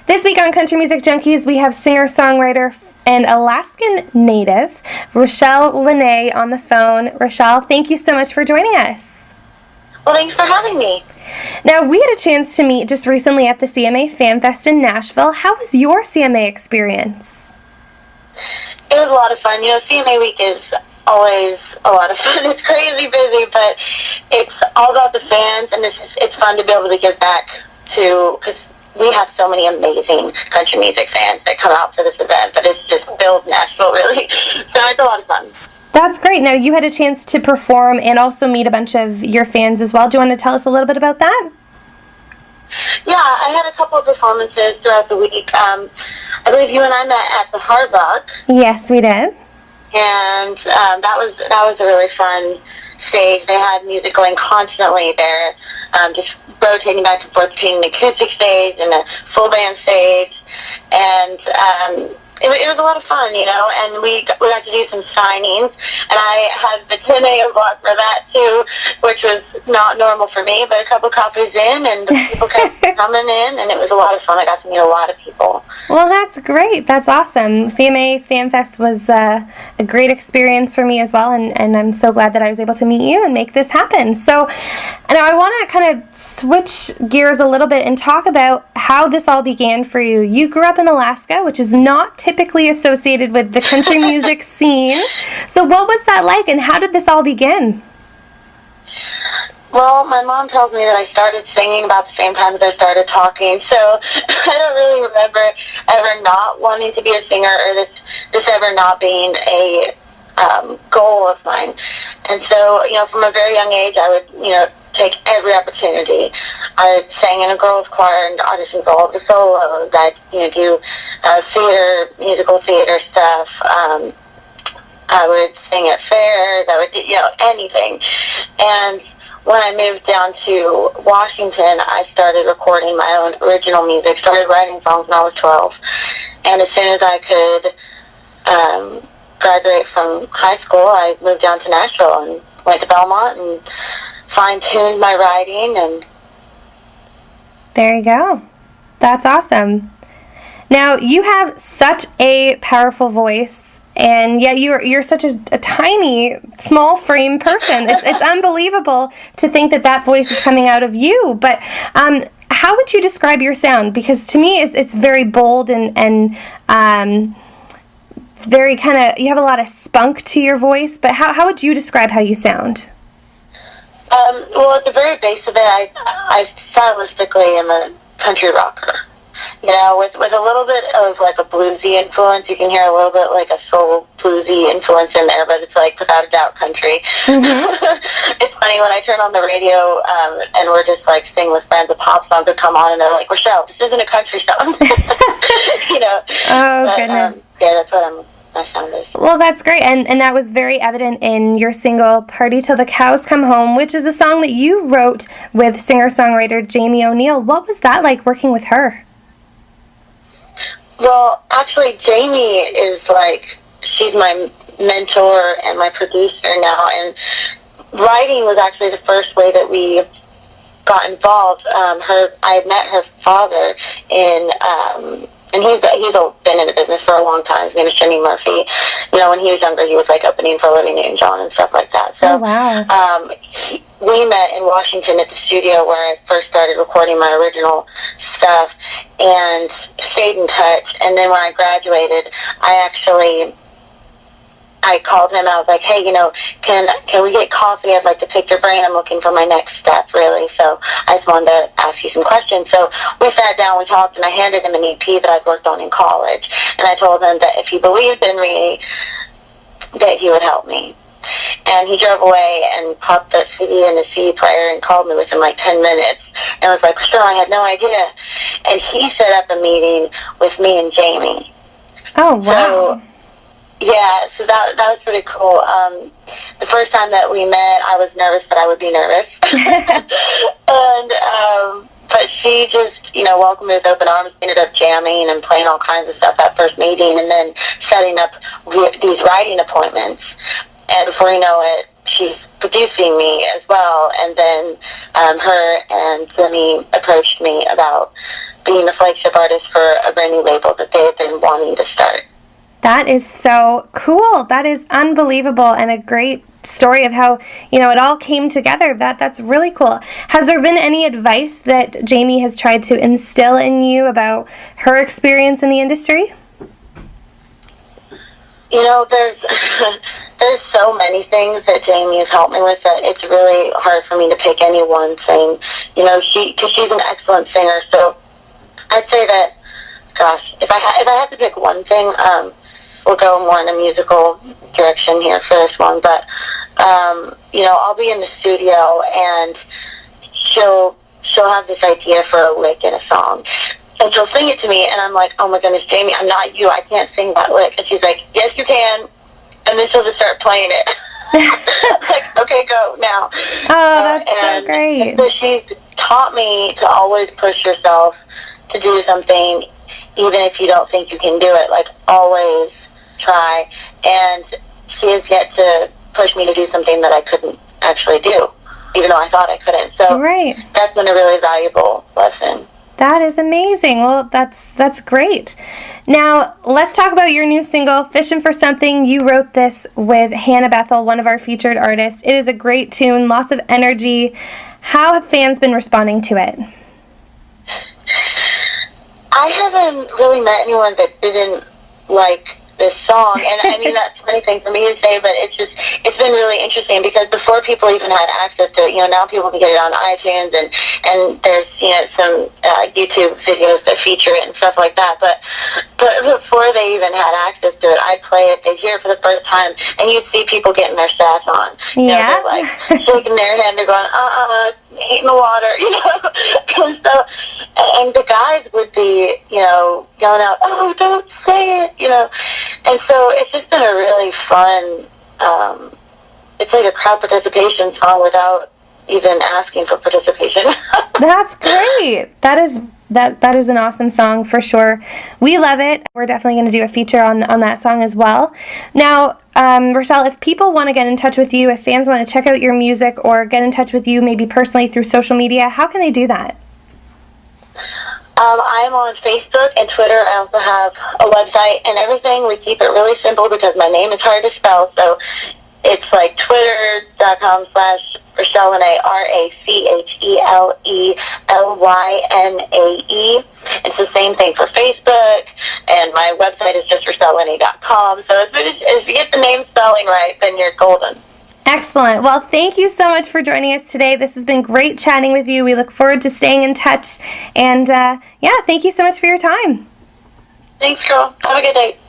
This week on Country Music Junkies, we have singer-songwriter and Alaskan native Rachele Lynae on the phone. Rachele, thank you so much for joining us. Well, thanks for having me. Now, we had a chance to meet just recently at the CMA Fan Fest in Nashville. How was your CMA experience? It was a lot of fun. You know, CMA week is always a lot of fun. It's crazy busy, but it's all about the fans, and it's fun to be able to give back to, because we have so many amazing country music fans that come out for this event, but it's just built Nashville, really. So it's a lot of fun. That's great. Now, you had a chance to perform and also meet a bunch of your fans as well. Do you want to tell us a little bit about that? Yeah, I had a couple of performances throughout the week. I believe you and I met at the Hard Rock. Yes, we did. And that was a really fun stage. They had music going constantly there, just rotating back and forth between an acoustic stage and a full band stage, and it was a lot of fun, you know, and we got to do some signings, and I had the 10 a.m. block for that, too, which was not normal for me, but a couple copies in, and the people kept coming in, and it was a lot of fun. I got to meet a lot of people. Well, that's great. That's awesome. CMA Fan Fest was a great experience for me as well, and I'm so glad that I was able to meet you and make this happen. So, now I want to kind of switch gears a little bit and talk about how this all began for you. You grew up in Alaska, which is not typically associated with the country music scene. So what was that like, and how did this all begin? Well, my mom tells me that I started singing about the same time as I started talking, so I don't really remember ever not wanting to be a singer, or this ever not being a goal of mine. And so, you know, from a very young age, I would, you know, take every opportunity. I sang in a girls' choir and auditioned for all of the solos. I'd, you know, do theater, musical theater stuff. I would sing at fairs. I would do, you know, anything. And when I moved down to Washington, I started recording my own original music, started writing songs when I was 12. And as soon as I could graduate from high school, I moved down to Nashville and went to Belmont and fine-tuned my writing. And there you go. That's awesome. Now, you have such a powerful voice, and yet you're such a tiny, small frame person. It's unbelievable to think that voice is coming out of you. But how would you describe your sound? Because to me, it's very bold and very kind of, you have a lot of spunk to your voice. But how would you describe how you sound? Well, at the very base of it, I stylistically am a country rocker. You know, with a little bit of like a bluesy influence. You can hear a little bit like a soul bluesy influence in there, but it's like without a doubt country. Mm-hmm. It's funny when I turn on the radio and we're just like singing with friends, a pop song would come on and they're like, "Rachele, this isn't a country song." You know. Oh, but, goodness. Yeah, that's what my sound is. Well, that's great, and that was very evident in your single "Party Till the Cows Come Home," which is a song that you wrote with singer-songwriter Jamie O'Neal. What was that like working with her? Well, actually, Jamie is she's my mentor and my producer now, and writing was actually the first way that we got involved. I had met her father and he's been in the business for a long time. His name is Jimmy Murphy. You know, when he was younger, he was opening for Olivia Newton-John and stuff like that. So, oh, wow. We met in Washington at the studio where I first started recording my original stuff, and stayed in touch. And then when I graduated, I called him. I was like, "Hey, you know, can we get coffee? I'd like to pick your brain. I'm looking for my next step, really. So I just wanted to ask you some questions." So we sat down, we talked, and I handed him an EP that I'd worked on in college. And I told him that if he believed in me, that he would help me. And he drove away and popped the CD in the CD player and called me within 10 minutes. And I was like, "Sure, I had no idea." And he set up a meeting with me and Jamie. Oh, wow. So, yeah, so that was pretty cool. The first time that we met, I was nervous, but I would be nervous. But she just, welcomed me with open arms, ended up jamming and playing all kinds of stuff that first meeting, and then setting up these writing appointments. And before you know it, she's producing me as well. And then her and Jimmy approached me about being the flagship artist for a brand new label that they had been wanting to start. That is so cool. That is unbelievable, and a great story of how, it all came together. That's really cool. Has there been any advice that Jamie has tried to instill in you about her experience in the industry? There's so many things that Jamie has helped me with that it's really hard for me to pick any one thing. Because she's an excellent singer. So I'd say that, gosh, if I had to pick one thing, we'll go more in a musical direction here for this one. But I'll be in the studio and she'll have this idea for a lick in a song. And she'll sing it to me, and I'm like, oh my goodness, Jamie, I'm not you. I can't sing that lick. And she's like, yes, you can. And then she'll just start playing it. Like, okay, go now. Oh, that's so great. So she's taught me to always push yourself to do something, even if you don't think you can do it. Like, always try. And she has yet to push me to do something that I couldn't actually do, even though I thought I couldn't. So that's been a really valuable lesson. That is amazing. Well, that's great. Now, let's talk about your new single, Fishin' for Something. You wrote this with Hannah Bethel, one of our featured artists. It is a great tune, lots of energy. How have fans been responding to it? I haven't really met anyone that didn't like this song, and I mean, that's a funny thing for me to say, but it's been really interesting because before people even had access to it, now people can get it on iTunes, and there's, some YouTube videos that feature it and stuff like that, but before they even had access to it, I'd play it, they'd hear it for the first time, and you'd see people getting their stats on. They're like shaking their head, they're going, hate in the water, and so, and the guys would be, yelling out, oh, don't say it, and so it's just been a really fun, it's like a crowd participation song without even asking for participation. That's great. That is an awesome song for sure. We love it. We're definitely going to do a feature on that song as well. Now, Rachele, if people want to get in touch with you, if fans want to check out your music or get in touch with you maybe personally through social media, how can they do that? I'm on Facebook and Twitter. I also have a website and everything. We keep it really simple because my name is hard to spell, so it's like twitter.com/Rachele Lynae, RACHELELYNAE. It's the same thing for Facebook, and my website is just RacheleLynae.com. So if you get the name spelling right, then you're golden. Excellent. Well, thank you so much for joining us today. This has been great chatting with you. We look forward to staying in touch. And, thank you so much for your time. Thanks, girl. Have a good day.